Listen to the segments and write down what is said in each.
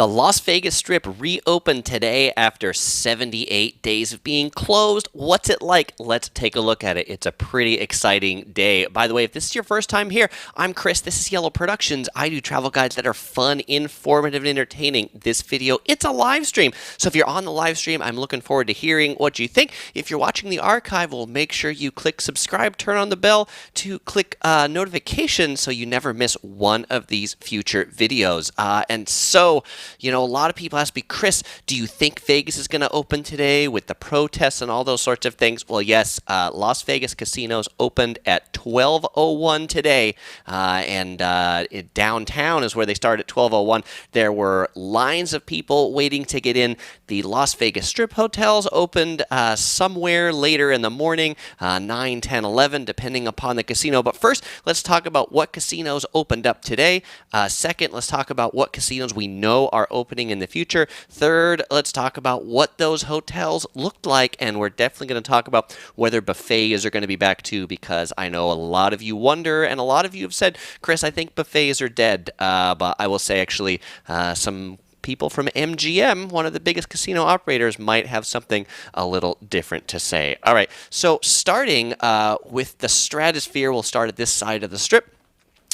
The Las Vegas Strip reopened today after 78 days of being closed. What's it like? Let's take a look at it. It's a pretty exciting day. By the way, if this is your first time here, I'm Chris. This is Yellow Productions. I do travel guides that are fun, informative, and entertaining. This video, it's a live stream. So if you're on the live stream, I'm looking forward to hearing what you think. If you're watching the archive, well, make sure you click subscribe, turn on the bell to click notifications so you never miss one of these future videos. A lot of people ask me, Chris, do you think Vegas is going to open today with the protests and all those sorts of things? Well, yes, Las Vegas casinos opened at 12:01 today, downtown is where they started at 12:01. There were lines of people waiting to get in. The Las Vegas Strip hotels opened somewhere later in the morning, 9, 10, 11, depending upon the casino. But first, let's talk about what casinos opened up today. Second, let's talk about what casinos we know are opening in the future. Third, let's talk about what those hotels looked like, and we're definitely going to talk about whether buffets are going to be back too, because I know a lot of you wonder, and a lot of you have said, Chris, I think buffets are dead. But I will say, actually, some people from MGM, one of the biggest casino operators, might have something a little different to say. All right, so starting with the Stratosphere, we'll start at this side of the Strip.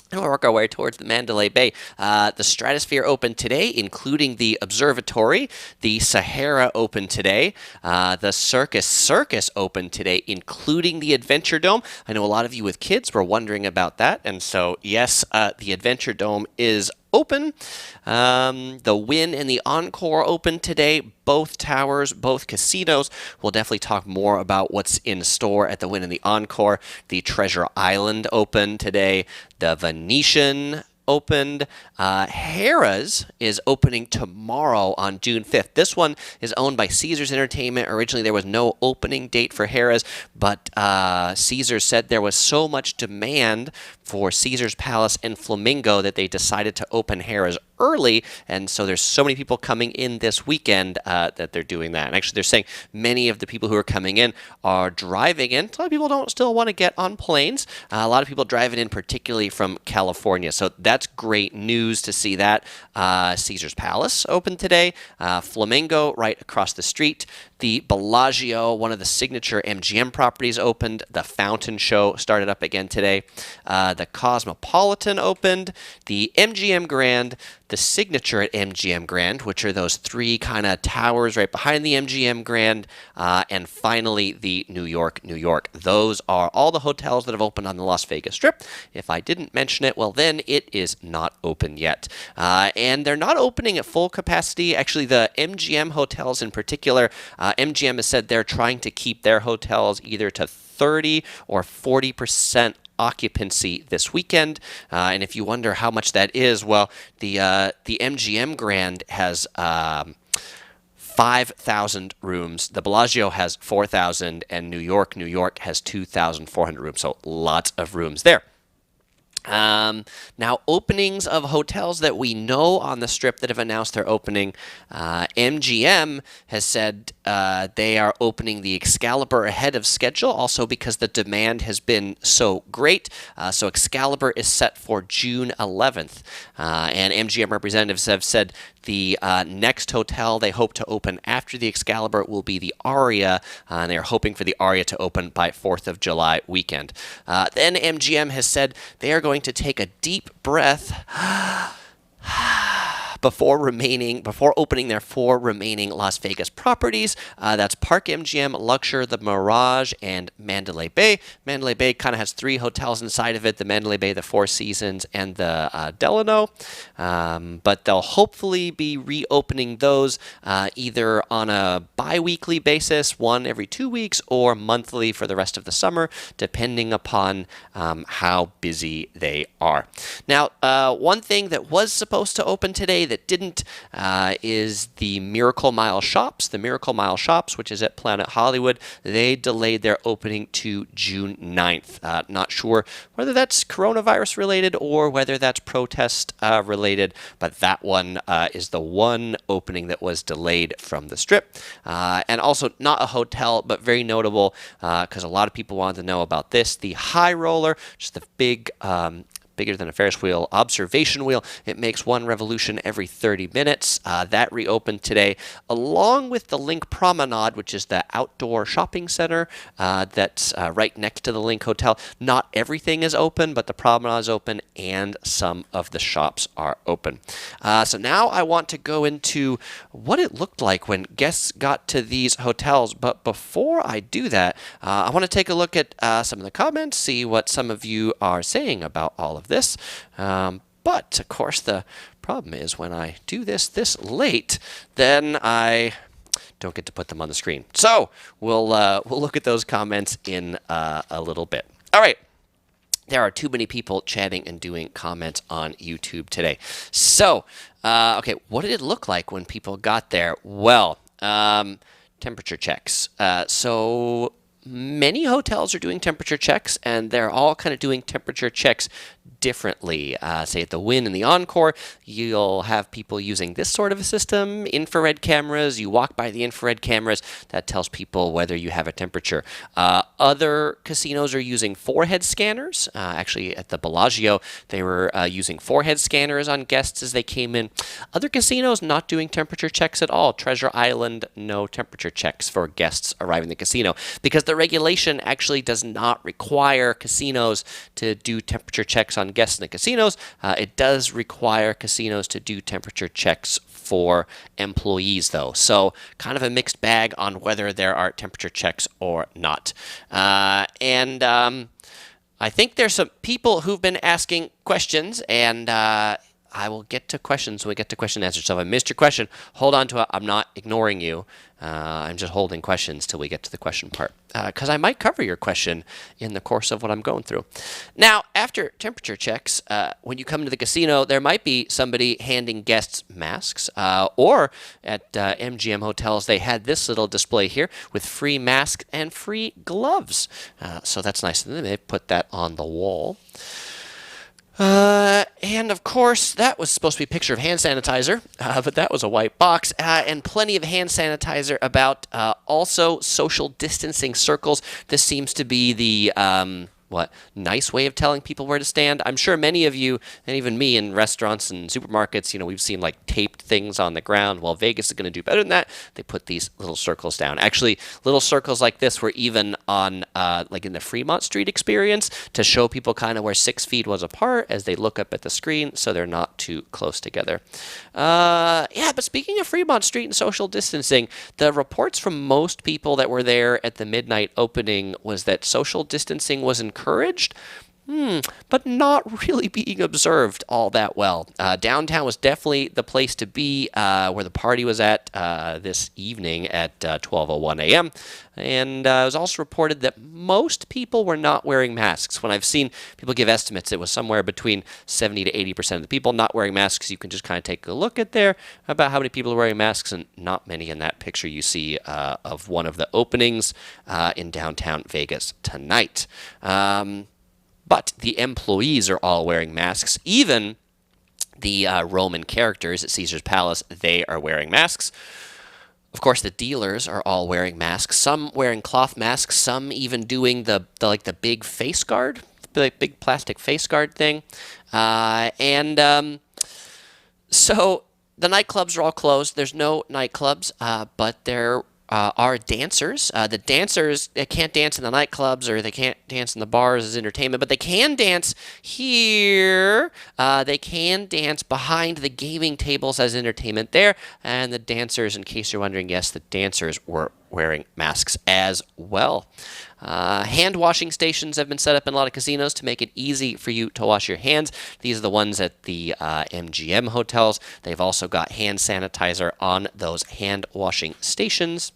And we'll work our way towards the Mandalay Bay. The Stratosphere opened today, including the Observatory. The Sahara opened today. The Circus opened today, including the Adventure Dome. I know a lot of you with kids were wondering about that. And so, yes, the Adventure Dome is open. The Wynn and the Encore open today. Both towers, both casinos. We'll definitely talk more about what's in store at the Wynn and the Encore. The Treasure Island opened today. The Venetian opened. Harrah's is opening tomorrow on June 5th. This one is owned by Caesars Entertainment. Originally, there was no opening date for Harrah's, but Caesars said there was so much demand for Caesars Palace and Flamingo that they decided to open Harrah's early, and so there's so many people coming in this weekend that they're doing that. And actually, they're saying many of the people who are coming in are driving in. A lot of people don't still want to get on planes. A lot of people driving in, particularly from California. So that's great news to see that. Caesars Palace opened today. Flamingo right across the street. The Bellagio, one of the signature MGM properties, opened. The Fountain Show started up again today. The Cosmopolitan opened. The MGM Grand, the signature at MGM Grand, which are those three kind of towers right behind the MGM Grand, and finally the New York. Those are all the hotels that have opened on the Las Vegas Strip. If I didn't mention it, well, then it is not open yet. And they're not opening at full capacity. Actually, the MGM hotels in particular, MGM has said they're trying to keep their hotels either to 30 or 40% occupancy this weekend. And if you wonder how much that is, well, the MGM Grand has 5,000 rooms. The Bellagio has 4,000, and New York has 2,400 rooms. So lots of rooms there. Now, openings of hotels that we know on the Strip that have announced their opening. MGM has said they are opening the Excalibur ahead of schedule, also because the demand has been so great. So Excalibur is set for June 11th. And MGM representatives have said the next hotel they hope to open after the Excalibur will be the Aria, and they're hoping for the Aria to open by 4th of July weekend. Then MGM has said they are going to take a deep breath before opening their 4 remaining Las Vegas properties. That's Park MGM, Luxor, the Mirage, and Mandalay Bay. Mandalay Bay kind of has 3 hotels inside of it, the Mandalay Bay, the Four Seasons, and the Delano. But they'll hopefully be reopening those either on a bi-weekly basis, one every 2 weeks, or monthly for the rest of the summer, depending upon how busy they are. Now, one thing that was supposed to open today that didn't is the Miracle Mile Shops. The Miracle Mile Shops, which is at Planet Hollywood, they delayed their opening to June 9th. Not sure whether that's coronavirus related or whether that's protest related, but that one is the one opening that was delayed from the Strip. And also not a hotel, but very notable because a lot of people wanted to know about this. The High Roller, just the big bigger than a Ferris wheel observation wheel. It makes one revolution every 30 minutes. That reopened today, along with the Link Promenade, which is the outdoor shopping center that's right next to the Link Hotel. Not everything is open, but the promenade is open and some of the shops are open. So now I want to go into what it looked like when guests got to these hotels. But before I do that, I want to take a look at some of the comments, see what some of you are saying about all of this. But of course, the problem is when I do this late, then I don't get to put them on the screen. So we'll look at those comments in a little bit. All right. There are too many people chatting and doing comments on YouTube today. So, okay, what did it look like when people got there? Well, temperature checks. So many hotels are doing temperature checks, and they're all kind of doing temperature checks differently. Say at the Wynn and the Encore, you'll have people using this sort of a system, infrared cameras. You walk by the infrared cameras. That tells people whether you have a temperature. Other casinos are using forehead scanners. Actually, at the Bellagio, they were using forehead scanners on guests as they came in. Other casinos not doing temperature checks at all. Treasure Island, no temperature checks for guests arriving in the casino because the regulation actually does not require casinos to do temperature checks on guests in the casinos. It does require casinos to do temperature checks for employees, though. So kind of a mixed bag on whether there are temperature checks or not. And I think there's some people who've been asking questions, and I will get to questions when we get to question and answer. So if I missed your question, hold on to it. I'm not ignoring you. I'm just holding questions till we get to the question part, because I might cover your question in the course of what I'm going through. Now, after temperature checks, when you come to the casino, there might be somebody handing guests masks, or at MGM hotels, they had this little display here with free masks and free gloves. So that's nice. And then they put that on the wall. And of course, that was supposed to be a picture of hand sanitizer, but that was a white box, and plenty of hand sanitizer about. Also, social distancing circles. This seems to be the nice way of telling people where to stand. I'm sure many of you, and even me in restaurants and supermarkets, we've seen like taped things on the ground. Well, Vegas is going to do better than that. They put these little circles down. Actually, little circles like this were even on, like in the Fremont Street experience to show people kind of where 6 feet was apart as they look up at the screen so they're not too close together. Yeah, but speaking of Fremont Street and social distancing, the reports from most people that were there at the midnight opening was that social distancing was encouraged, but not really being observed all that well. Downtown was definitely the place to be, where the party was at this evening at 12:01 a.m. And it was also reported that most people were not wearing masks. When I've seen people give estimates, it was somewhere between 70 to 80% of the people not wearing masks. You can just kind of take a look at there about how many people are wearing masks, and not many in that picture you see of one of the openings in downtown Vegas tonight. But the employees are all wearing masks. Even the Roman characters at Caesar's Palace, they are wearing masks. Of course, the dealers are all wearing masks. Some wearing cloth masks. Some even doing the big face guard, the big plastic face guard thing. So the nightclubs are all closed. There's no nightclubs, but there are dancers. The dancers, they can't dance in the nightclubs or they can't dance in the bars as entertainment, but they can dance here. They can dance behind the gaming tables as entertainment there. And the dancers, in case you're wondering, yes, the dancers were wearing masks as well. Hand washing stations have been set up in a lot of casinos to make it easy for you to wash your hands. These are the ones at the MGM hotels. They've also got hand sanitizer on those hand washing stations.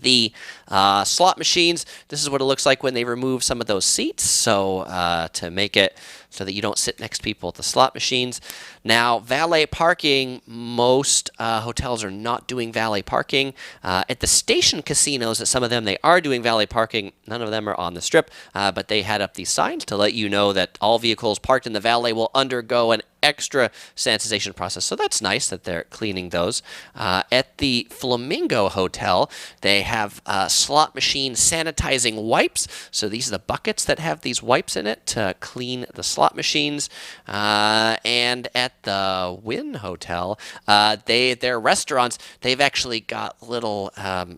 The slot machines, this is what it looks like when they remove some of those seats, so to make it so that you don't sit next to people at the slot machines. Now, valet parking, most hotels are not doing valet parking. At the station casinos, at some of them, they are doing valet parking. None of them are on the Strip, but they had up these signs to let you know that all vehicles parked in the valet will undergo an extra sanitization process. So that's nice that they're cleaning those. At the Flamingo Hotel, they have slot machine sanitizing wipes. So these are the buckets that have these wipes in it to clean the slot machines. And at the Wynn Hotel, their restaurants, they've actually got little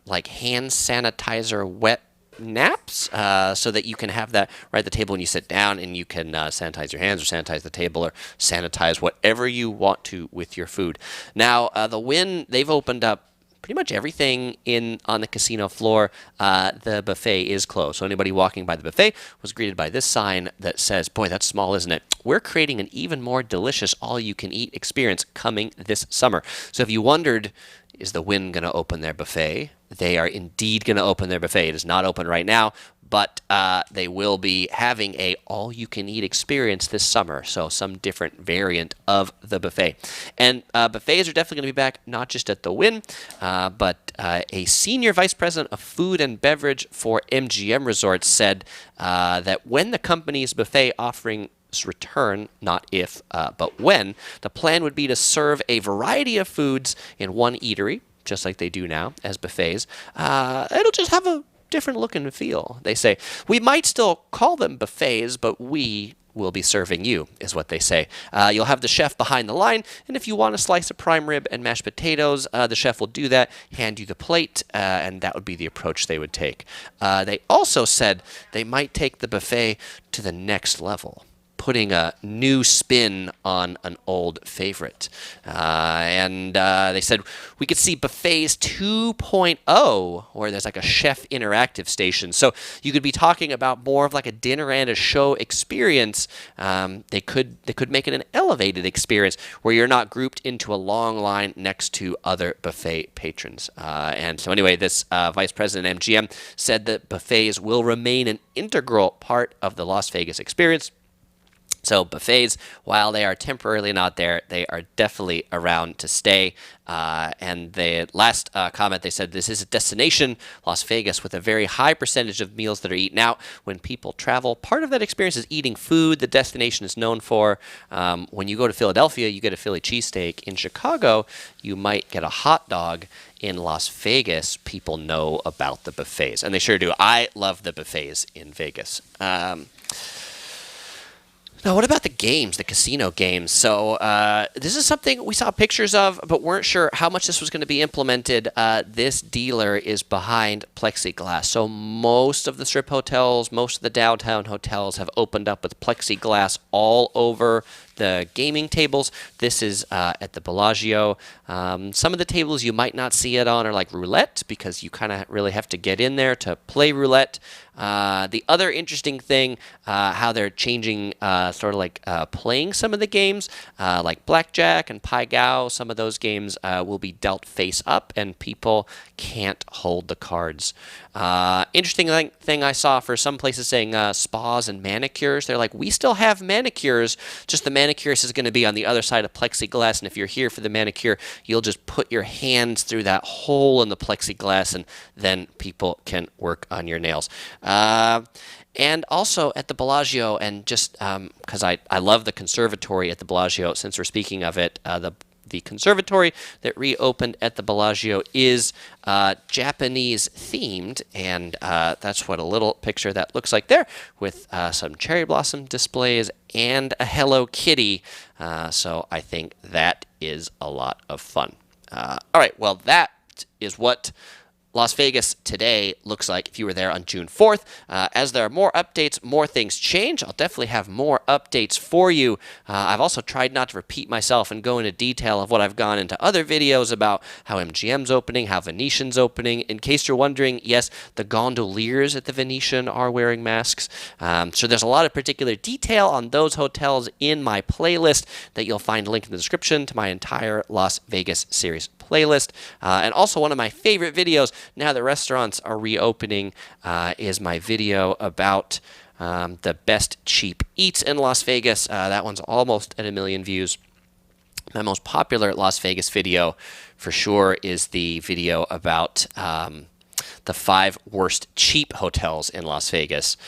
like hand sanitizer wet naps so that you can have that right at the table when you sit down, and you can sanitize your hands or sanitize the table or sanitize whatever you want to with your food. Now, the Wynn, they've opened up pretty much everything on the casino floor. The buffet is closed. So anybody walking by the buffet was greeted by this sign that says, boy, that's small, isn't it? We're creating an even more delicious all-you-can-eat experience coming this summer. So if you wondered, is the Wynn going to open their buffet? They are indeed going to open their buffet. It is not open right now, but they will be having a all-you-can-eat experience this summer, so some different variant of the buffet. And buffets are definitely going to be back, not just at the Wynn, but a senior vice president of food and beverage for MGM Resorts said that when the company's buffet offerings return, not if, but when, the plan would be to serve a variety of foods in one eatery, just like they do now as buffets. It'll just have a different look and feel, they say. We might still call them buffets, but we will be serving you, is what they say. You'll have the chef behind the line, and if you want a slice of prime rib and mashed potatoes, the chef will do that, hand you the plate, and that would be the approach they would take. They also said they might take the buffet to the next level, putting a new spin on an old favorite. And they said we could see buffets 2.0, where there's like a chef interactive station. So you could be talking about more of like a dinner and a show experience. They could make it an elevated experience where you're not grouped into a long line next to other buffet patrons. And so anyway, this vice president MGM said that buffets will remain an integral part of the Las Vegas experience. So buffets, while they are temporarily not there, they are definitely around to stay. And the last comment, they said, this is a destination, Las Vegas, with a very high percentage of meals that are eaten out when people travel. Part of that experience is eating food the destination is known for. When you go to Philadelphia, you get a Philly cheesesteak. In Chicago, you might get a hot dog. In Las Vegas, people know about the buffets, and they sure do. I love the buffets in Vegas. Now, what about the games, the casino games? So this is something we saw pictures of, but weren't sure how much this was going to be implemented. This dealer is behind plexiglass. So most of the strip hotels, most of the downtown hotels have opened up with plexiglass all over the gaming tables. This is at the Bellagio. Some of the tables you might not see it on are like roulette, because you kind of really have to get in there to play roulette. The other interesting thing, how they're changing sort of like playing some of the games, like blackjack and pai gow. Some of those games will be dealt face up, and people can't hold the cards. Interesting thing I saw for some places saying spas and manicures. They're like, we still have manicures, just the manicurist is going to be on the other side of plexiglass, and if you're here for the manicure, you'll just put your hands through that hole in the plexiglass, and then people can work on your nails. And also at the Bellagio, and just because I love the conservatory at the Bellagio, since we're speaking of it, the conservatory that reopened at the Bellagio is Japanese themed, and that's what a little picture that looks like there, with some cherry blossom displays and a Hello Kitty. So I think that is a lot of fun. All right, well, that is what Las Vegas today looks like if you were there on June 4th. As there are more updates, more things change. I'll definitely have more updates for you. I've also tried not to repeat myself and go into detail of what I've gone into other videos about how MGM's opening, how Venetian's opening. In case you're wondering, yes, the gondoliers at the Venetian are wearing masks. So there's a lot of particular detail on those hotels in my playlist that you'll find linked in the description to my entire Las Vegas series playlist. And also one of my favorite videos now that restaurants are reopening is my video about the best cheap eats in Las Vegas. That one's almost at 1 million views. My most popular Las Vegas video for sure is the video about the 5 worst cheap hotels in Las Vegas.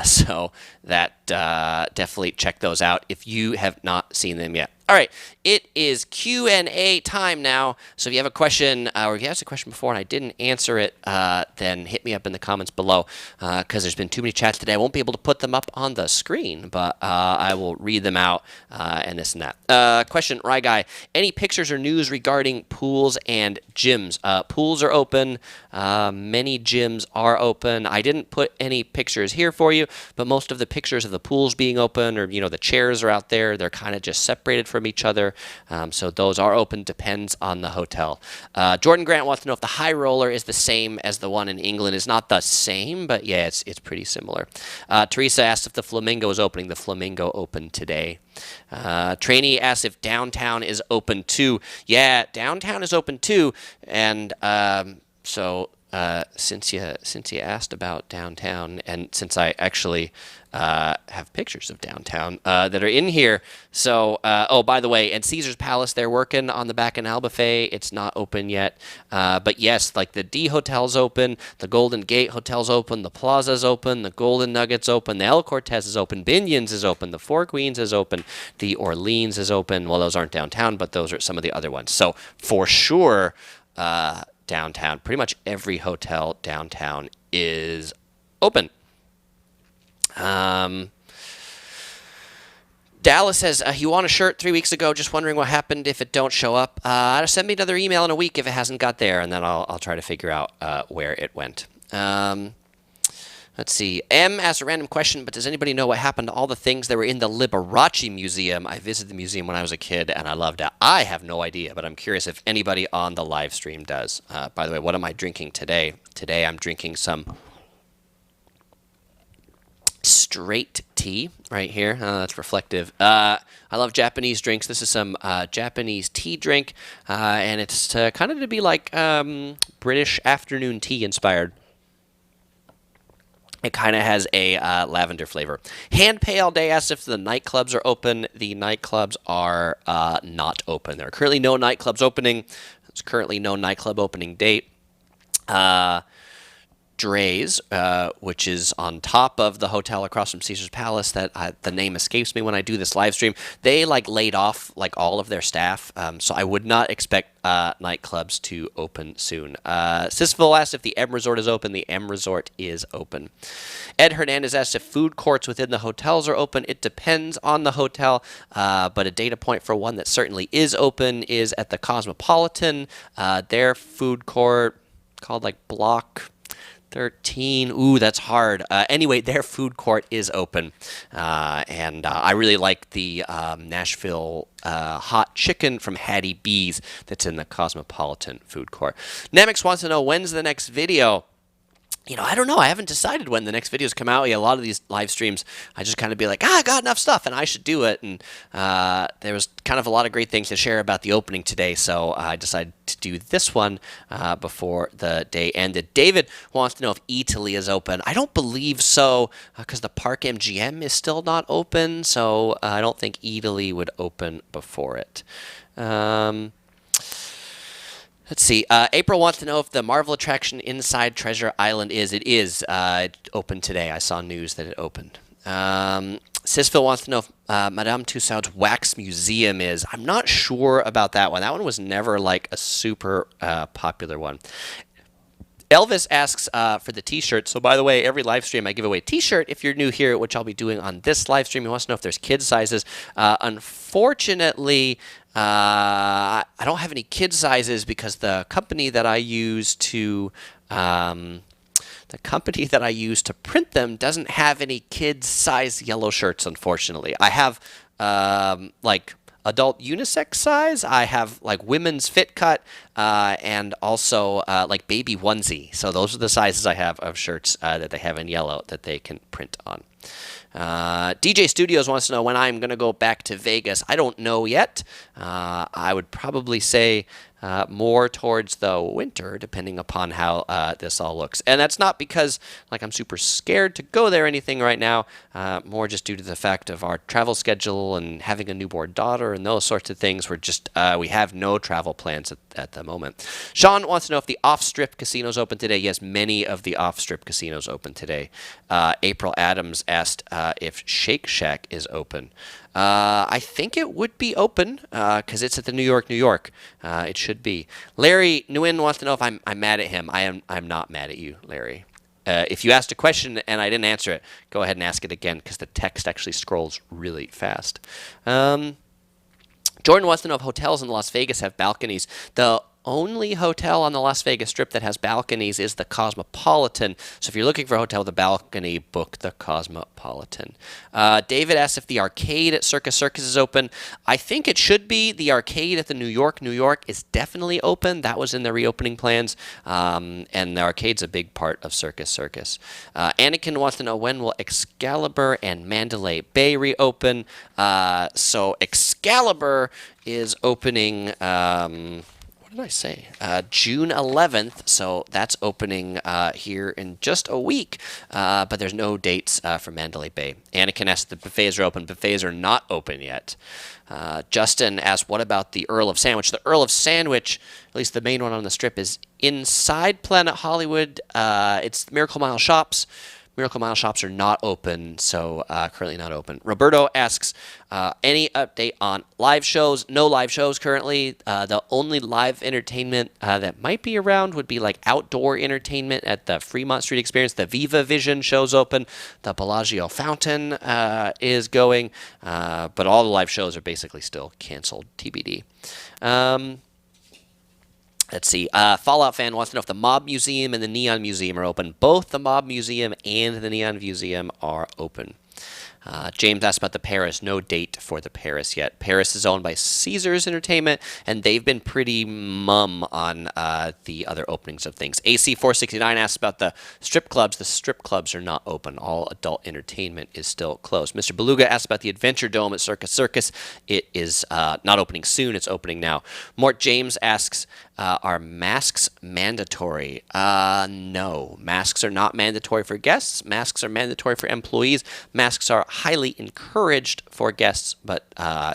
So that definitely check those out if you have not seen them yet. All right, it is Q&A time now. So if you have a question, or if you asked a question before and I didn't answer it, then hit me up in the comments below, because there's been too many chats today. I won't be able to put them up on the screen, but I will read them out and this and that. Question, Rye Guy, any pictures or news regarding pools and gyms? Pools are open. Many gyms are open. I didn't put any pictures here for you, but most of the pictures of the pools being open, or the chairs are out there. They're kind of just separated from each other. So those are open. Depends on the hotel. Jordan Grant wants to know if the High Roller is the same as the one in England. It's not the same, but yeah, it's pretty similar. Teresa asked if the Flamingo is opening. The Flamingo opened today. Trainee asks if downtown is open too. Yeah, downtown is open too. And since you asked about downtown, and since I actually have pictures of downtown that are in here, so oh, by the way, and Caesar's Palace, they're working on the Bacchanal Buffet. It's not open yet, but yes, like the D Hotel's open, the Golden Gate Hotel's open, the Plaza's open, the Golden Nugget's open, the El Cortez is open, Binion's is open, the Four Queens is open, the Orleans is open. Well, those aren't downtown, but those are some of the other ones. So for sure, downtown, pretty much every hotel downtown is open. Dallas says he won a shirt 3 weeks ago. Just wondering what happened if it don't show up. Send me another email in a week if it hasn't got there, and then I'll try to figure out where it went. Let's see. M asked a random question, but does anybody know what happened to all the things that were in the Liberace Museum? I visited the museum when I was a kid, and I loved it. I have no idea, but I'm curious if anybody on the live stream does. By the way, what am I drinking today? Today I'm drinking some straight tea right here. That's reflective. I love Japanese drinks. This is some Japanese tea drink, and it's kind of to be like British afternoon tea inspired. It kind of has a lavender flavor. Hand Pay All Day asks if the nightclubs are open. The nightclubs are not open. There are currently no nightclubs opening. There's currently no nightclub opening date. Dre's, which is on top of the hotel across from Caesar's Palace, that the name escapes me when I do this live stream. They laid off all of their staff, so I would not expect nightclubs to open soon. Sisville asked if the M Resort is open. The M Resort is open. Ed Hernandez asked if food courts within the hotels are open. It depends on the hotel, but a data point for one that certainly is open is at the Cosmopolitan. Their food court, called Block 13. Ooh, that's hard. Anyway, their food court is open. And I really like the Nashville hot chicken from Hattie B's that's in the Cosmopolitan food court. Nemix wants to know, when's the next video? I don't know. I haven't decided when the next videos come out. Yeah, a lot of these live streams, I just kind of be like, I got enough stuff and I should do it. And there was kind of a lot of great things to share about the opening today, so I decided to do this one before the day ended. David wants to know if Italy is open. I don't believe so, because the Park MGM is still not open, so I don't think Italy would open before it. Let's see. April wants to know if the Marvel attraction inside Treasure Island is. It is. It opened today. I saw news that it opened. Sisville wants to know if Madame Tussauds Wax Museum is. I'm not sure about that one. That one was never a super popular one. Elvis asks for the t-shirt. So, by the way, every live stream I give away a t-shirt if you're new here, which I'll be doing on this live stream. He wants to know if there's kid sizes. Unfortunately, I don't have any kid sizes because the company that I use to print them doesn't have any kid size yellow shirts, unfortunately. I have adult unisex size. I have women's fit cut and also baby onesie. So those are the sizes I have of shirts that they have in yellow that they can print on. DJ Studios wants to know when I'm going to go back to Vegas. I don't know yet. I would probably say more towards the winter, depending upon how this all looks. And that's not because like I'm super scared to go there or anything right now, more just due to the fact of our travel schedule and having a newborn daughter and those sorts of things. We're just, we have no travel plans at the moment. Sean wants to know if the off-strip casinos open today. Yes, many of the off-strip casinos open today. April Adams asked if Shake Shack is open. I think it would be open because it's at the New York. It should be. Larry Nguyen wants to know if I'm mad at him. I'm not mad at you, Larry. If you asked a question and I didn't answer it, go ahead and ask it again because the text actually scrolls really fast. Jordan wants to know if hotels in Las Vegas have balconies. The only hotel on the Las Vegas Strip that has balconies is the Cosmopolitan. So if you're looking for a hotel with a balcony, book the Cosmopolitan. David asks if the arcade at Circus Circus is open. I think it should be. The arcade at the New York is definitely open. That was in the reopening plans. And the arcade's a big part of Circus Circus. Anakin wants to know when will Excalibur and Mandalay Bay reopen. So Excalibur is opening... what did I say? June 11th, so that's opening here in just a week, but there's no dates for Mandalay Bay. Anakin asked if the buffets are open. Buffets are not open yet. Justin asked, what about the Earl of Sandwich? The Earl of Sandwich, at least the main one on the Strip, is inside Planet Hollywood. It's Miracle Mile Shops. Miracle Mile shops are not open, so currently not open. Roberto asks, any update on live shows? No live shows currently. The only live entertainment that might be around would be like outdoor entertainment at the Fremont Street Experience. The Viva Vision show's open. The Bellagio Fountain is going, but all the live shows are basically still canceled, TBD. Let's see. Fallout fan wants to know if the Mob Museum and the Neon Museum are open. Both the Mob Museum and the Neon Museum are open. James asked about the Paris. No date for the Paris yet. Paris is owned by Caesars Entertainment, and they've been pretty mum on the other openings of things. AC469 asked about the strip clubs. The strip clubs are not open. All adult entertainment is still closed. Mr. Beluga asked about the Adventure Dome at Circus Circus. It is not opening soon. It's opening now. Mort James asks, are masks mandatory? No. Masks are not mandatory for guests. Masks are mandatory for employees. Masks are highly encouraged for guests, but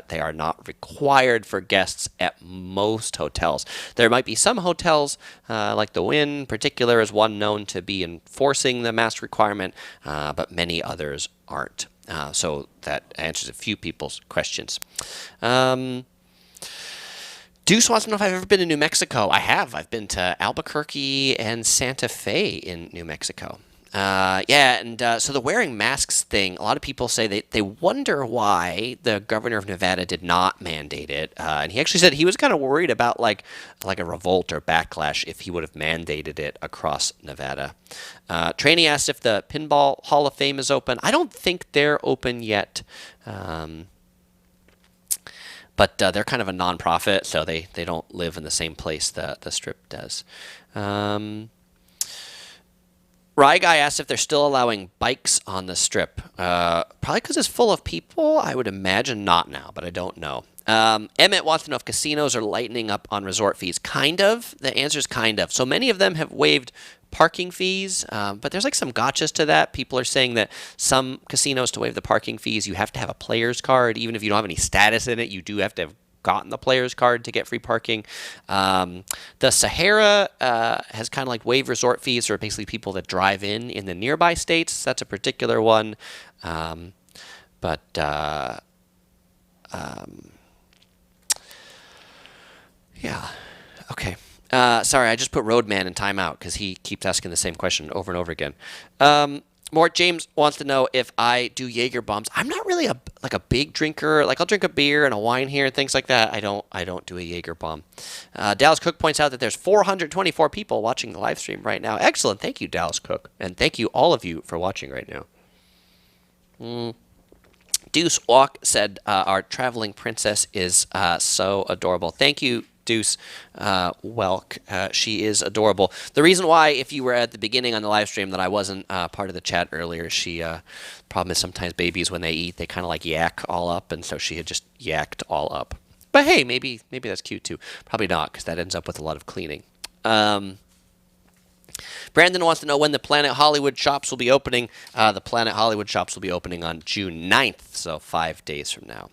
they are not required for guests at most hotels. There might be some hotels, like the Wynn in particular is one known to be enforcing the mask requirement, but many others aren't. So that answers a few people's questions. Deuce wants to know if I've ever been to New Mexico. I have. I've been to Albuquerque and Santa Fe in New Mexico. So the wearing masks thing, a lot of people say they wonder why the governor of Nevada did not mandate it. And he actually said he was kind of worried about like a revolt or backlash if he would have mandated it across Nevada. Trainee asked if the Pinball Hall of Fame is open. I don't think they're open yet. But they're kind of a nonprofit, so they don't live in the same place that the Strip does. Rye Guy asked if they're still allowing bikes on the Strip. Probably because it's full of people. I would imagine not now, but I don't know. Emmett wants to know if casinos are lightening up on resort fees. Kind of. The answer is kind of. So many of them have waived parking fees, but there's like some gotchas to that. People are saying that some casinos, to waive the parking fees, you have to have a player's card. Even if you don't have any status in it, you do have to have gotten the player's card to get free parking. The Sahara has kind of like waived resort fees for basically people that drive in the nearby states. That's a particular one. Yeah. Okay. Sorry, I just put Roadman in timeout because he keeps asking the same question over and over again. Mort James wants to know if I do Jaeger bombs. I'm not really a big drinker. Like I'll drink a beer and a wine here and things like that. I don't do a Jaeger bomb. Dallas Cook points out that there's 424 people watching the live stream right now. Excellent. Thank you, Dallas Cook, and thank you all of you for watching right now. Deuce Walk said our traveling princess is so adorable. Thank you, Deuce Welk. She is adorable. The reason why, if you were at the beginning on the live stream, that I wasn't part of the chat earlier, problem is sometimes babies, when they eat, they kind of like yak all up, and so she had just yacked all up. But hey, maybe that's cute too. Probably not, because that ends up with a lot of cleaning. Brandon wants to know when the Planet Hollywood shops will be opening. The Planet Hollywood shops will be opening on June 9th, so 5 days from now.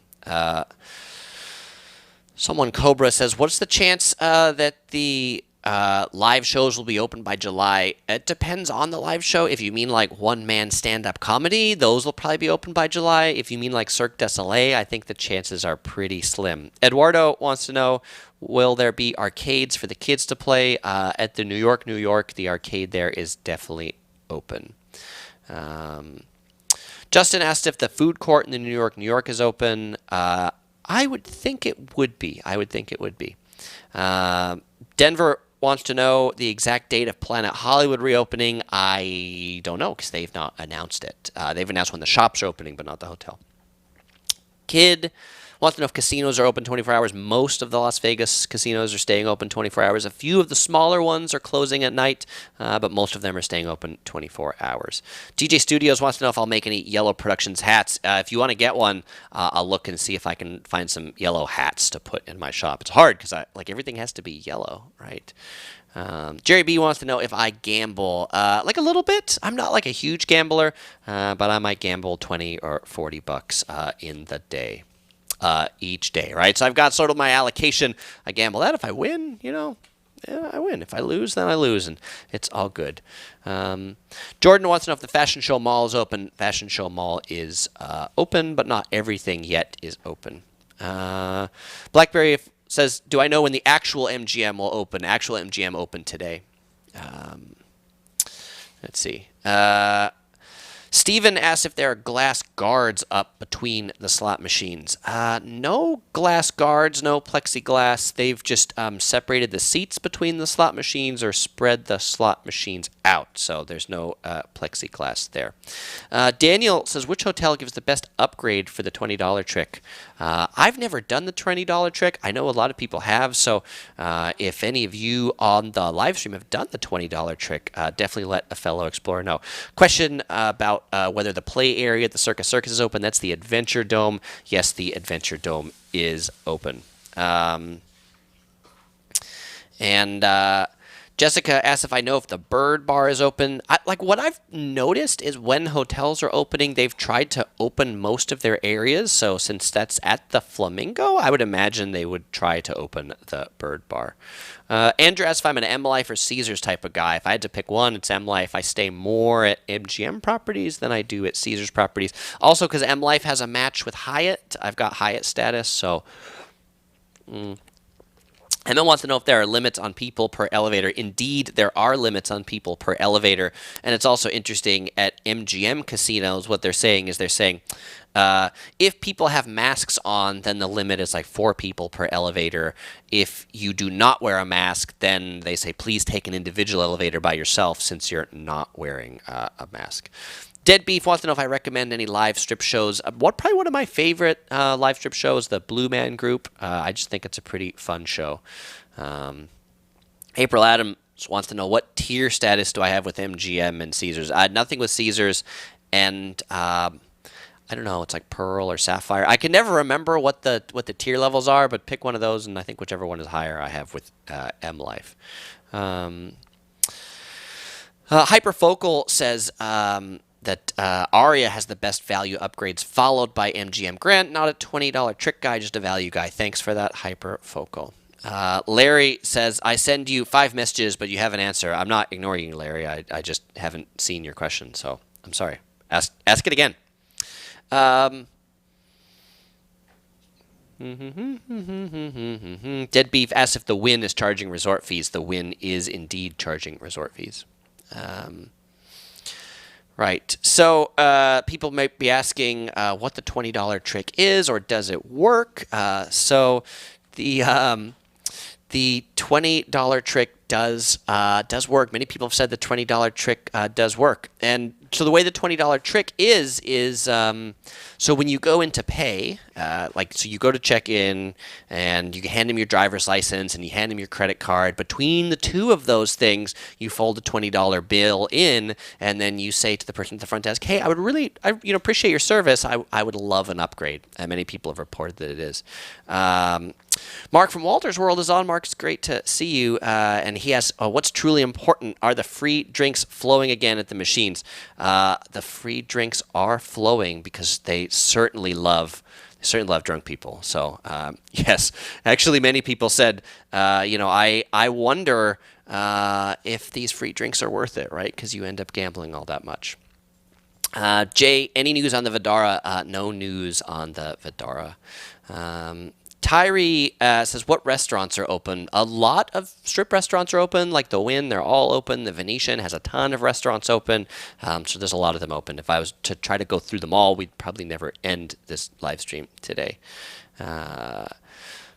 Someone Cobra says, what's the chance that the live shows will be open by July? It depends on the live show. If you mean like one-man stand-up comedy, those will probably be open by July. If you mean like Cirque du Soleil, I think the chances are pretty slim. Eduardo wants to know, will there be arcades for the kids to play? At the New York, the arcade there is definitely open. Justin asked if the food court in the New York is open. I would think it would be. Denver wants to know the exact date of Planet Hollywood reopening. I don't know, because they've not announced it. They've announced when the shops are opening, but not the hotel. Kid wants to know if casinos are open 24 hours. Most of the Las Vegas casinos are staying open 24 hours. A few of the smaller ones are closing at night, but most of them are staying open 24 hours. DJ Studios wants to know if I'll make any Yellow Productions hats. If you want to get one, I'll look and see if I can find some yellow hats to put in my shop. It's hard because everything has to be yellow, right? Jerry B wants to know if I gamble. Like a little bit. I'm not like a huge gambler, but I might gamble 20 or 40 bucks in the day. Each day, right? So I've got sort of my allocation. I gamble that. If I win, I win. If I lose, then I lose, and it's all good. Jordan wants to know if the Fashion Show Mall is open. Fashion Show Mall is open, but not everything yet is open. Blackberry says, do I know when the actual MGM will open? Actual MGM opened today. Let's see. Steven asks if there are glass guards up between the slot machines. No glass guards, no plexiglass. They've just separated the seats between the slot machines or spread the slot machines out. So there's no plexiglass there. Daniel says, which hotel gives the best upgrade for the $20 trick? I've never done the $20 trick. I know a lot of people have. So if any of you on the live stream have done the $20 trick, definitely let a fellow explorer know. Question about whether the play area at the Circus is open. That's the Adventure Dome. Yes, the Adventure Dome is open. Jessica asked if I know if the Bird Bar is open. What I've noticed is when hotels are opening, they've tried to open most of their areas. So since that's at the Flamingo, I would imagine they would try to open the Bird Bar. Andrew asked if I'm an M Life or Caesars type of guy. If I had to pick one, it's M Life. I stay more at MGM properties than I do at Caesars properties. Also, because M Life has a match with Hyatt. I've got Hyatt status, so... And then wants to know if there are limits on people per elevator. Indeed, there are limits on people per elevator. And it's also interesting at MGM casinos, what they're saying, if people have masks on, then the limit is like 4 people per elevator. If you do not wear a mask, then they say, please take an individual elevator by yourself since you're not wearing a mask. Dead Beef wants to know if I recommend any live strip shows. Probably one of my favorite live strip shows, the Blue Man Group. I just think it's a pretty fun show. April Adams wants to know what tier status do I have with MGM and Caesars. Nothing with Caesars, and I don't know. It's like Pearl or Sapphire. I can never remember what the tier levels are, but pick one of those, and I think whichever one is higher, I have with M Life. Hyperfocal says. That Aria has the best value upgrades, followed by MGM Grant. Not a $20 trick guy, just a value guy. Thanks for that, Hyperfocal. Larry says, I send you 5 messages, but you have an answer. I'm not ignoring you, Larry. I just haven't seen your question, so I'm sorry. Ask it again. Dead Beef asks if the Wynn is charging resort fees. The Wynn is indeed charging resort fees. Right. So people might be asking what the $20 trick is, or does it work? So the $20 trick does work. Many people have said the $20 trick does work. And So the way the $20 trick is so when you go in to pay, so you go to check in and you hand him your driver's license and you hand him your credit card. Between the two of those things, you fold a $20 bill in, and then you say to the person at the front desk, "Hey, I would really, appreciate your service. I would love an upgrade." And many people have reported that it is. Mark from Walter's World is on. Mark, it's great to see you. And he asks, what's truly important? Are the free drinks flowing again at the machines? The free drinks are flowing because they certainly love drunk people. So, yes, actually, many people said, I wonder if these free drinks are worth it, right? Because you end up gambling all that much. Jay, any news on the Vidara? No news on the Vidara. Tyree says, what restaurants are open? A lot of strip restaurants are open, like the Wynn, they're all open. The Venetian has a ton of restaurants open, so there's a lot of them open. If I was to try to go through them all, we'd probably never end this live stream today.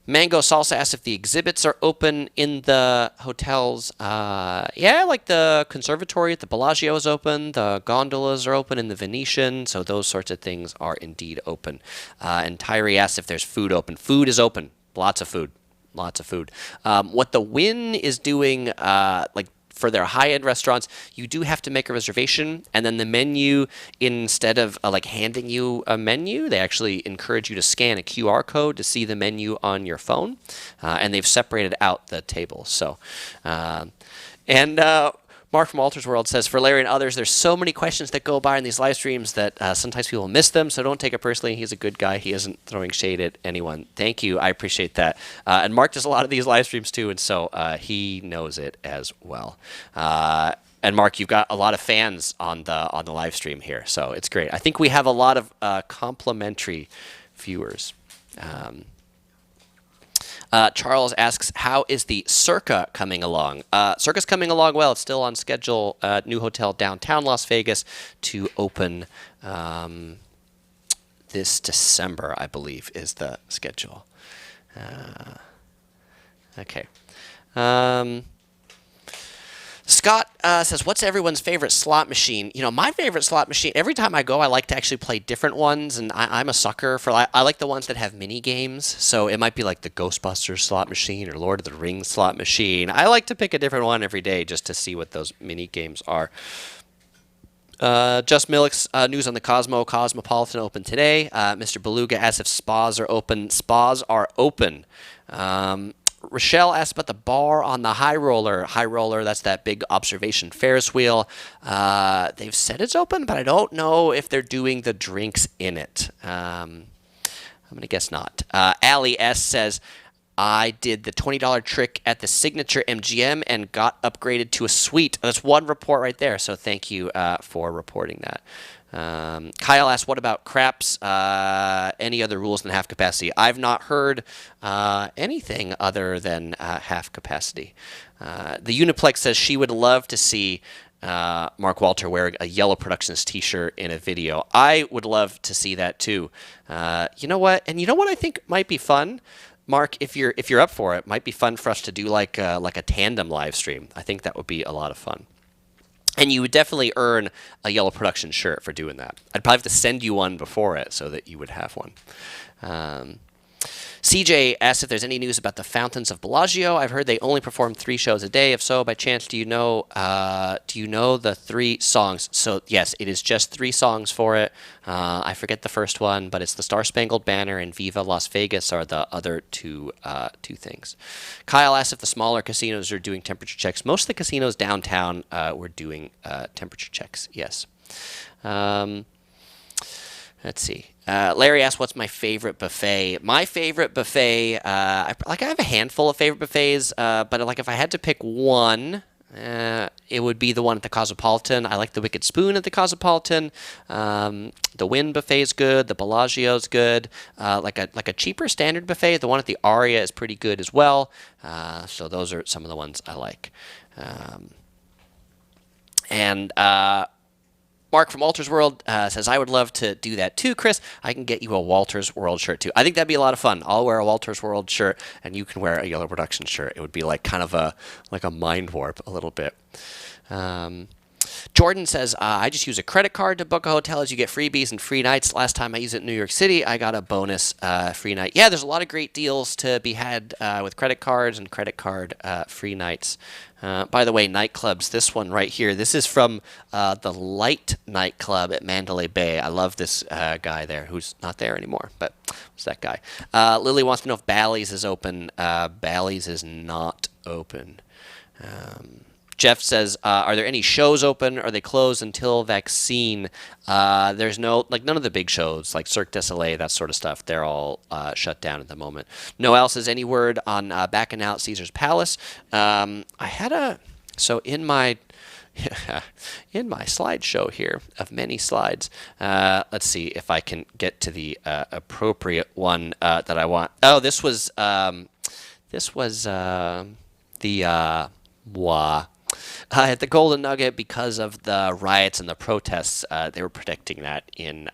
Mango Salsa asks if the exhibits are open in the hotels. Yeah, like the conservatory at the Bellagio is open. The gondolas are open in the Venetian. So those sorts of things are indeed open. And Tyree asks if there's food open. Food is open. Lots of food. Lots of food. What the Wynn is doing, for their high-end restaurants, you do have to make a reservation, and then the menu, instead of handing you a menu, they actually encourage you to scan a QR code to see the menu on your phone, and they've separated out the tables. So, Mark from Walter's World says, for Larry and others, there's so many questions that go by in these live streams that sometimes people miss them, so don't take it personally. He's a good guy. He isn't throwing shade at anyone. Thank you. I appreciate that. And Mark does a lot of these live streams too, and so he knows it as well. And Mark, you've got a lot of fans on the live stream here, so it's great. I think we have a lot of complimentary viewers. Charles asks, how is the Circa coming along? Circa's coming along well. It's still on schedule. New hotel downtown Las Vegas to open this December, I believe, is the schedule. Okay. Scott says, what's everyone's favorite slot machine? My favorite slot machine, every time I go, I like to actually play different ones, and I'm a sucker for, I like the ones that have mini games, so it might be like the Ghostbusters slot machine or Lord of the Rings slot machine. I like to pick a different one every day just to see what those mini games are. Just Millick's news on the Cosmopolitan open today. Mr. Beluga asks if spas are open. Spas are open. Rochelle asked about the bar on the High Roller. High Roller, that's that big observation Ferris wheel. They've said it's open, but I don't know if they're doing the drinks in it. I'm going to guess not. Allie S. says, I did the $20 trick at the Signature MGM and got upgraded to a suite. That's one report right there, so thank you for reporting that. Kyle asked, what about craps? Any other rules than half capacity? I've not heard anything other than half capacity. The Uniplex says she would love to see Mark Walter wearing a Yellow Productions t-shirt in a video. I would love to see that too. You know what? And you know what I think might be fun? Mark, if you're up for it, might be fun for us to do like a tandem live stream. I think that would be a lot of fun. And you would definitely earn a Yellow Production shirt for doing that. I'd probably have to send you one before it so that you would have one. CJ asked if there's any news about the Fountains of Bellagio. I've heard they only perform 3 shows a day. If so, by chance, do you know the 3 songs? So yes, it is just 3 songs for it. I forget the first one, but it's the Star Spangled Banner and Viva Las Vegas are the other two things. Kyle asked if the smaller casinos are doing temperature checks. Most of the casinos downtown were doing temperature checks. Yes. Let's see. Larry asked, what's my favorite buffet? My favorite buffet, I have a handful of favorite buffets, but if I had to pick one, it would be the one at the Cosmopolitan. I like the Wicked Spoon at the Cosmopolitan. The Wynn buffet is good. The Bellagio is good. Like a cheaper standard buffet, the one at the Aria is pretty good as well. So those are some of the ones I like. Mark from Walter's World says, I would love to do that too, Chris. I can get you a Walter's World shirt too. I think that'd be a lot of fun. I'll wear a Walter's World shirt, and you can wear a Yellow Production shirt. It would be like kind of a mind warp a little bit. Jordan says, I just use a credit card to book a hotel as you get freebies and free nights. Last time I used it in New York City, I got a bonus free night. Yeah, there's a lot of great deals to be had with credit cards and credit card free nights. By the way, nightclubs, this one right here, this is from the Light nightclub at Mandalay Bay. I love this guy there, who's not there anymore, but it's that guy. Lily wants to know if Bally's is open. Bally's is not open. Jeff says, are there any shows open? Are they closed until vaccine? There's none of the big shows like Cirque du Soleil, that sort of stuff. They're all shut down at the moment. Noel says, any word on Bacchanal at Caesar's Palace? So in my slideshow here of many slides, let's see if I can get to the appropriate one that I want. Oh, this was at the Golden Nugget, because of the riots and the protests, they were protecting that in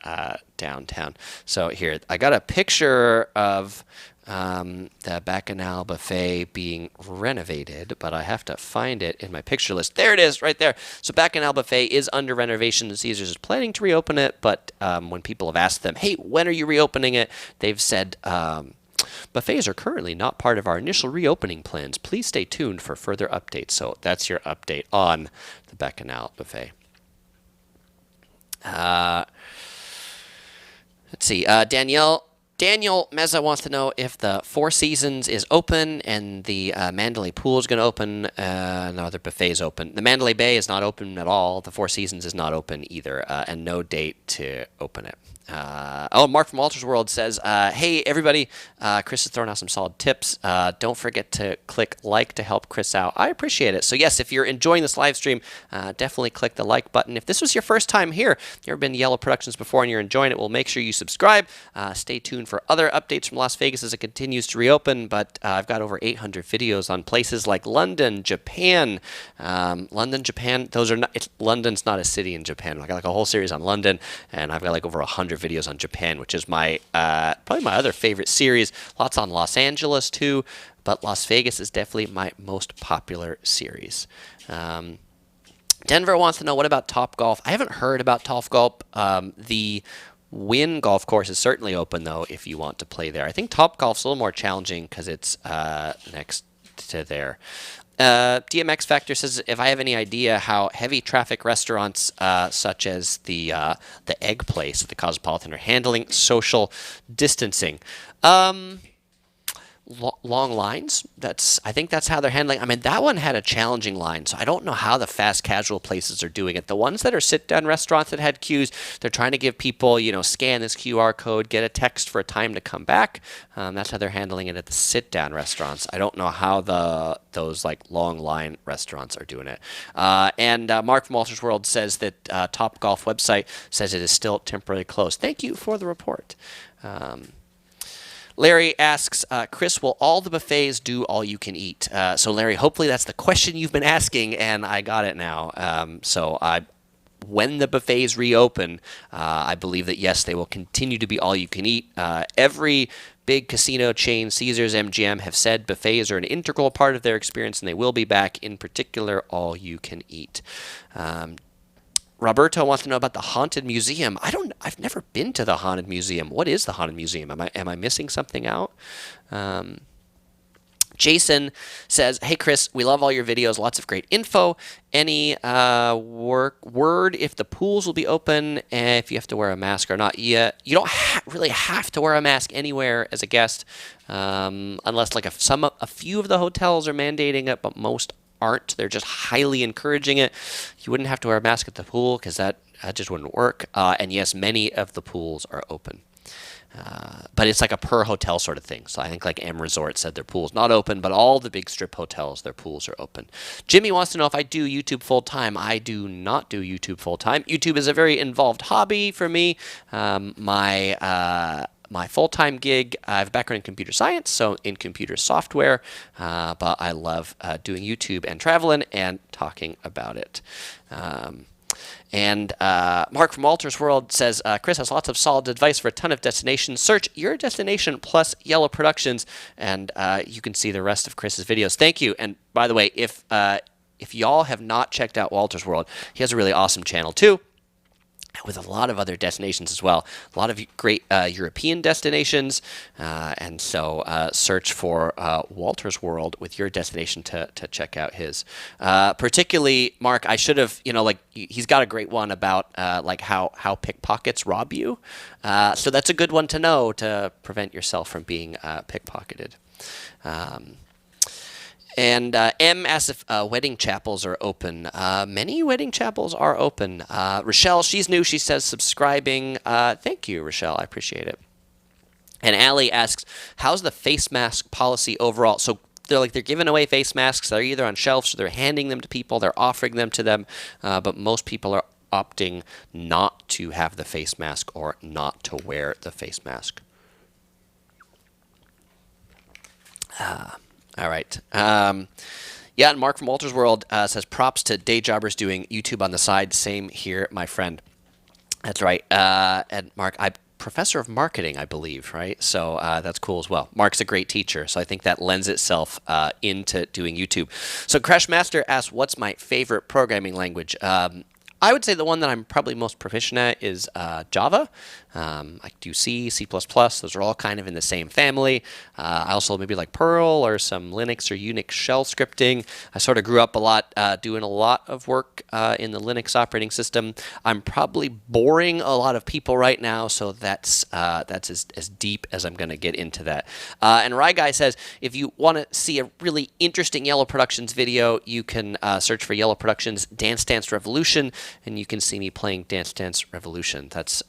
downtown. So here, I got a picture of the Bacchanal Buffet being renovated, but I have to find it in my picture list. There it is, right there. So Bacchanal Buffet is under renovation. Caesars is planning to reopen it, but when people have asked them, hey, when are you reopening it? They've said, buffets are currently not part of our initial reopening plans. Please stay tuned for further updates. So that's your update on the Bacchanal Buffet. Let's see. Daniel Meza wants to know if the Four Seasons is open and the Mandalay Pool is going to open. No other buffets open. The Mandalay Bay is not open at all. The Four Seasons is not open either, and no date to open it. Mark from Walter's World says, hey, everybody, Chris is throwing out some solid tips. Don't forget to click like to help Chris out. I appreciate it. So, yes, if you're enjoying this live stream, definitely click the like button. If this was your first time here, you've never been to Yellow Productions before and you're enjoying it, well, make sure you subscribe. Stay tuned for other updates from Las Vegas as it continues to reopen. But I've got over 800 videos on places like London, Japan. Japan, London's not a city in Japan. I got like a whole series on London, and I've got like over 100 videos on Japan, which is my probably my other favorite series. Lots on Los Angeles too, but Las Vegas is definitely my most popular series. Denver wants to know, what about Top Golf? I haven't heard about Top Golf. The Wynn Golf Course is certainly open though if you want to play there. I think Top Golf's a little more challenging because it's next to there. DMX Factor says, if I have any idea how heavy traffic restaurants such as the Egg Place at the Cosmopolitan are handling social distancing. Long lines. I think that's how they're handling. I mean, that one had a challenging line, so I don't know how the fast casual places are doing it. The ones that are sit-down restaurants that had queues, they're trying to give people, scan this QR code, get a text for a time to come back. That's how they're handling it at the sit-down restaurants. I don't know how those like long line restaurants are doing it. And Mark from Walter's World says that Top Golf website says it is still temporarily closed. Thank you for the report. Larry asks, Chris, will all the buffets do all you can eat? So Larry, hopefully that's the question you've been asking, and I got it now. When the buffets reopen, I believe that, yes, they will continue to be all you can eat. Every big casino chain, Caesars, MGM, have said buffets are an integral part of their experience, and they will be back, in particular, all you can eat. Roberto wants to know about the Haunted Museum. I've never been to the Haunted Museum. What is the Haunted Museum? Am I missing something out? Jason says, hey, Chris, we love all your videos. Lots of great info. Any word if the pools will be open, if you have to wear a mask or not? Yeah, you don't really have to wear a mask anywhere as a guest, unless like a few of the hotels are mandating it, but most aren't. They're just highly encouraging it. You wouldn't have to wear a mask at the pool because that just wouldn't work. And yes, many of the pools are open. But it's like a per hotel sort of thing. So I think like M Resort said their pool's not open, but all the big strip hotels, their pools are open. Jimmy wants to know if I do YouTube full-time. I do not do YouTube full-time. YouTube is a very involved hobby for me. My full-time gig, I have a background in computer science, so in computer software, but I love doing YouTube and traveling and talking about it. And Mark from Walter's World says, Chris has lots of solid advice for a ton of destinations. Search your destination plus Yellow Productions, and you can see the rest of Chris's videos. Thank you. And by the way, if if y'all have not checked out Walter's World, he has a really awesome channel too, with a lot of other destinations as well. A lot of great European destinations. And so search for Walter's World with your destination to check out his. Particularly, Mark, I should have, he's got a great one about how pickpockets rob you. So that's a good one to know to prevent yourself from being pickpocketed. And M asks if wedding chapels are open. Many wedding chapels are open. Rochelle, she's new. She says subscribing. Thank you, Rochelle. I appreciate it. And Allie asks, how's the face mask policy overall? So they're giving away face masks. They're either on shelves or they're handing them to people. They're offering them to them. But most people are opting not to have the face mask or not to wear the face mask. All right. And Mark from Walter's World says, props to day jobbers doing YouTube on the side. Same here, my friend. That's right. And Mark, I'm professor of marketing, I believe, right? So that's cool as well. Mark's a great teacher, so I think that lends itself into doing YouTube. So Crash Master asks, what's my favorite programming language? I would say the one that I'm probably most proficient at is Java. I do C, C++. Those are all kind of in the same family. I also maybe like Perl or some Linux or Unix shell scripting. I sort of grew up a lot doing a lot of work in the Linux operating system. I'm probably boring a lot of people right now, so that's as deep as I'm going to get into that. And Rye Guy says, if you want to see a really interesting Yellow Productions video, you can search for Yellow Productions Dance Dance Revolution, and you can see me playing Dance Dance Revolution. That's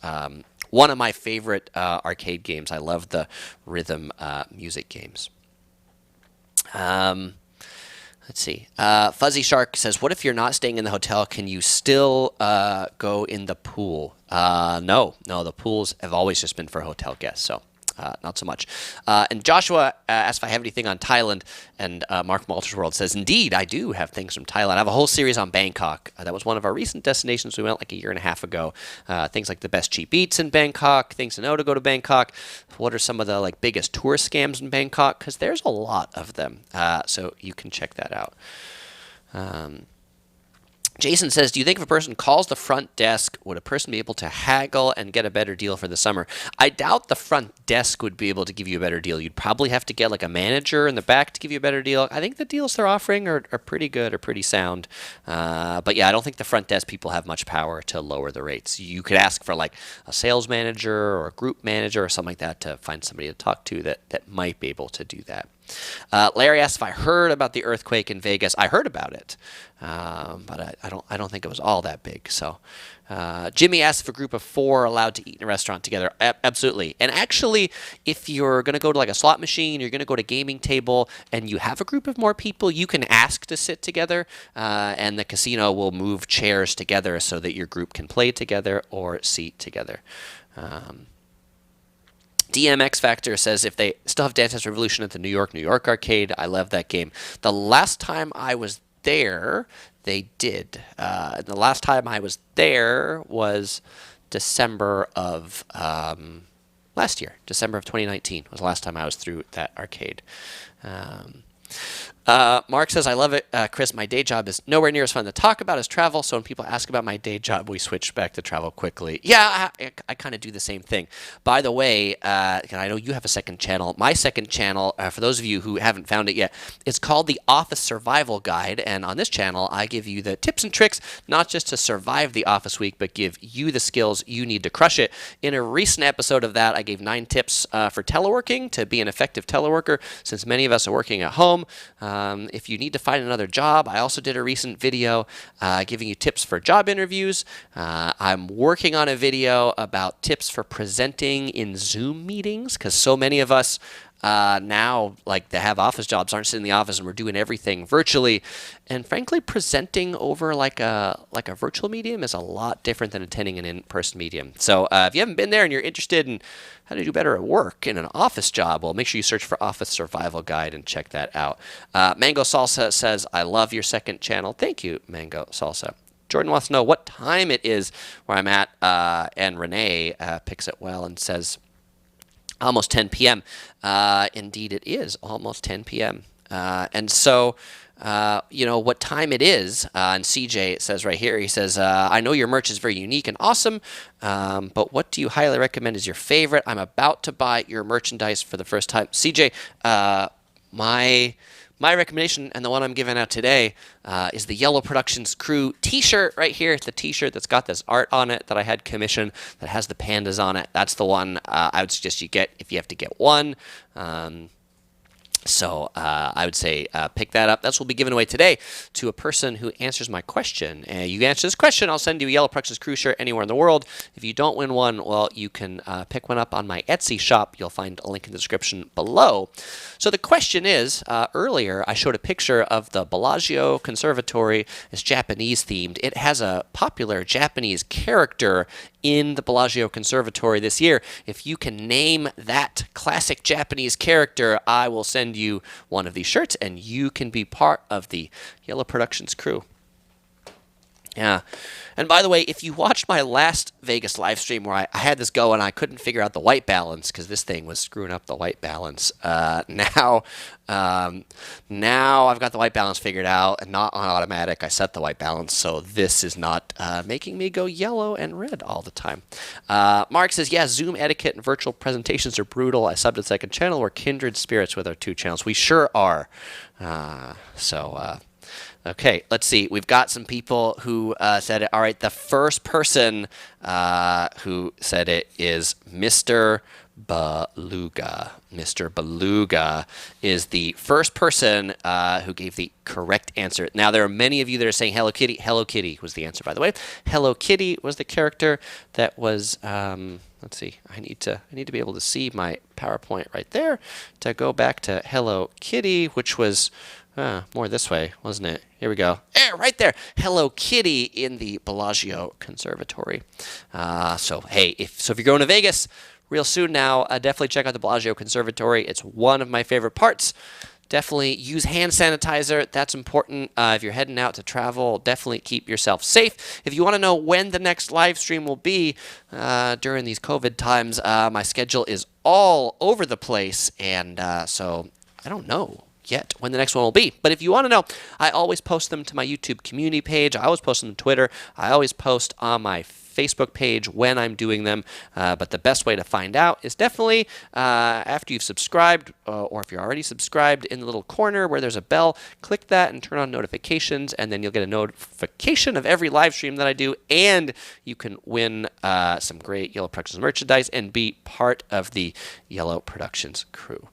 one of my favorite arcade games. I love the rhythm music games. Let's see. Fuzzy Shark says, what if you're not staying in the hotel? Can you still go in the pool? No, the pools have always just been for hotel guests, so not so much. And Joshua asked if I have anything on Thailand, and Mark Malter's World says, indeed, I do have things from Thailand. I have a whole series on Bangkok. That was one of our recent destinations. We went like a year and a half ago. Things like the best cheap eats in Bangkok, things to know to go to Bangkok. What are some of the biggest tourist scams in Bangkok? Because there's a lot of them, so you can check that out. Jason says, do you think if a person calls the front desk, would a person be able to haggle and get a better deal for the summer? I doubt the front desk would be able to give you a better deal. You'd probably have to get a manager in the back to give you a better deal. I think the deals they're offering are pretty good or pretty sound. But yeah, I don't think the front desk people have much power to lower the rates. You could ask for a sales manager or a group manager or something like that to find somebody to talk to that might be able to do that. Larry asked if I heard about the earthquake in Vegas. I heard about it, but I don't think it was all that big. So Jimmy asked if a group of 4 are allowed to eat in a restaurant together. Absolutely. And actually, if you're going to go to a slot machine, you're going to go to a gaming table, and you have a group of more people, you can ask to sit together, and the casino will move chairs together so that your group can play together or seat together. DMX Factor says if they still have Dance Dance Revolution at the New York arcade, I love that game. The last time I was there, they did. The last time I was there was December of last year. December of 2019 was the last time I was through that arcade. Mark says, I love it, Chris. My day job is nowhere near as fun to talk about as travel, so when people ask about my day job, we switch back to travel quickly. Yeah, I kind of do the same thing. By the way, I know you have a second channel. My second channel, for those of you who haven't found it yet, it's called the Office Survival Guide, and on this channel, I give you the tips and tricks, not just to survive the office week, but give you the skills you need to crush it. In a recent episode of that, I gave 9 tips for teleworking, to be an effective teleworker, since many of us are working at home. If you need to find another job, I also did a recent video giving you tips for job interviews. I'm working on a video about tips for presenting in Zoom meetings, because so many of us now, that have office jobs, aren't sitting in the office, and we're doing everything virtually. And frankly, presenting over a virtual medium is a lot different than attending an in-person medium. So if you haven't been there and you're interested in how to do better at work in an office job, well, make sure you search for Office Survival Guide and check that out. Mango Salsa says, I love your second channel. Thank you, Mango Salsa. Jordan wants to know what time it is where I'm at, and Renee picks it well and says, almost 10 p.m. Indeed, it is almost 10 p.m. And so what time it is. And CJ says right here, he says, I know your merch is very unique and awesome, but what do you highly recommend is your favorite? I'm about to buy your merchandise for the first time. CJ, my recommendation, and the one I'm giving out today, is the Yellow Productions Crew t-shirt right here. It's the t-shirt that's got this art on it that I had commissioned that has the pandas on it. That's the one I would suggest you get if you have to get one. So I would say pick that up. That's what will be given away today to a person who answers my question. And you answer this question, I'll send you a Yellow Productions Crew shirt anywhere in the world. If you don't win one, well, you can pick one up on my Etsy shop. You'll find a link in the description below. So the question is, earlier I showed a picture of the Bellagio Conservatory. It's Japanese themed. It has a popular Japanese character in the Bellagio Conservatory this year. If you can name that classic Japanese character, I will send you one of these shirts and you can be part of the Yellow Productions crew. Yeah. And by the way, if you watched my last Vegas live stream where I had this go and I couldn't figure out the white balance because this thing was screwing up the white balance, now I've got the white balance figured out and not on automatic. I set the white balance, so this is not making me go yellow and red all the time. Mark says, yeah, Zoom etiquette and virtual presentations are brutal. I subbed a second channel. We're kindred spirits with our two channels. We sure are. Okay, let's see. We've got some people who said it. All right, the first person who said it is Mr. Beluga. Mr. Beluga is the first person who gave the correct answer. Now, there are many of you that are saying Hello Kitty. Hello Kitty was the answer, by the way. Hello Kitty was the character that was... let's see. I need to be able to see my PowerPoint right there to go back to Hello Kitty, which was... more this way, wasn't it? Here we go. Right there. Hello Kitty in the Bellagio Conservatory. So if you're going to Vegas real soon now, definitely check out the Bellagio Conservatory. It's one of my favorite parts. Definitely use hand sanitizer. That's important. If you're heading out to travel, definitely keep yourself safe. If you want to know when the next live stream will be during these COVID times, my schedule is all over the place, and so I don't know yet when the next one will be. But if you want to know, I always post them to my YouTube community page. I always post them to Twitter. I always post on my Facebook page when I'm doing them. But the best way to find out is definitely after you've subscribed, or if you're already subscribed, in the little corner where there's a bell, click that and turn on notifications, and then you'll get a notification of every live stream that I do, and you can win some great Yellow Productions merchandise and be part of the Yellow Productions crew.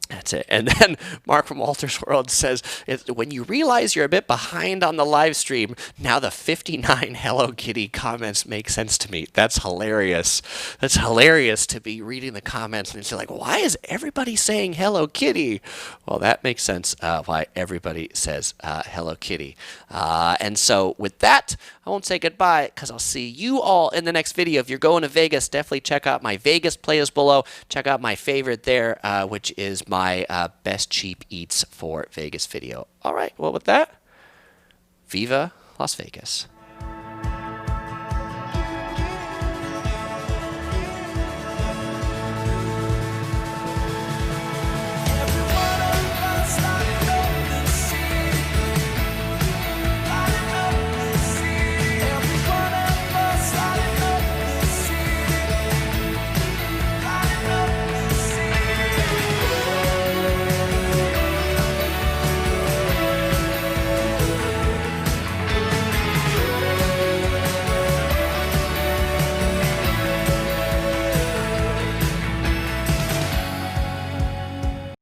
That's it. And then Mark from Walter's World says, when you realize you're a bit behind on the live stream, now the 59 Hello Kitty comments make sense to me. That's hilarious. That's hilarious to be reading the comments and you're like, why is everybody saying Hello Kitty? Well, that makes sense why everybody says Hello Kitty. And so with that, I won't say goodbye because I'll see you all in the next video. If you're going to Vegas, definitely check out my Vegas playlist below. Check out my favorite there, which is my best cheap eats for Vegas video. All right, well, with that, Viva Las Vegas.